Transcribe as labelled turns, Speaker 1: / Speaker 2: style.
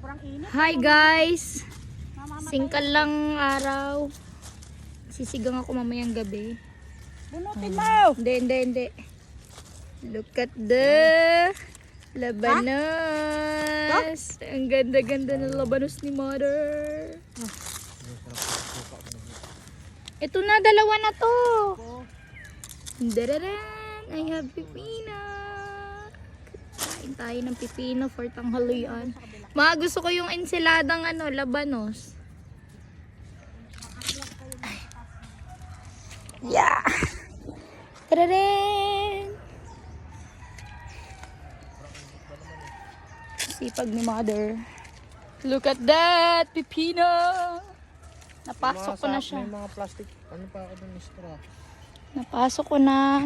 Speaker 1: Sobrang init.
Speaker 2: Hi guys! Singkal lang araw. Sisigang ako mamayang gabi.
Speaker 1: Bunutin mo!
Speaker 2: Hindi. Look at the labanos. Ang ganda-ganda ng labanos ni Mother. Ito na, dalawa na to. Dararan! I have pipino. Kain tayo ng pipino for tanghalian. Gusto ko yung ensiladang labanos. Yeah! Tararan! Sipag ni Mother. Look at that! Pipino! Napasok ko na siya.
Speaker 3: May mga plastic, ano pa ako dun, straw.
Speaker 2: Napasok ko na.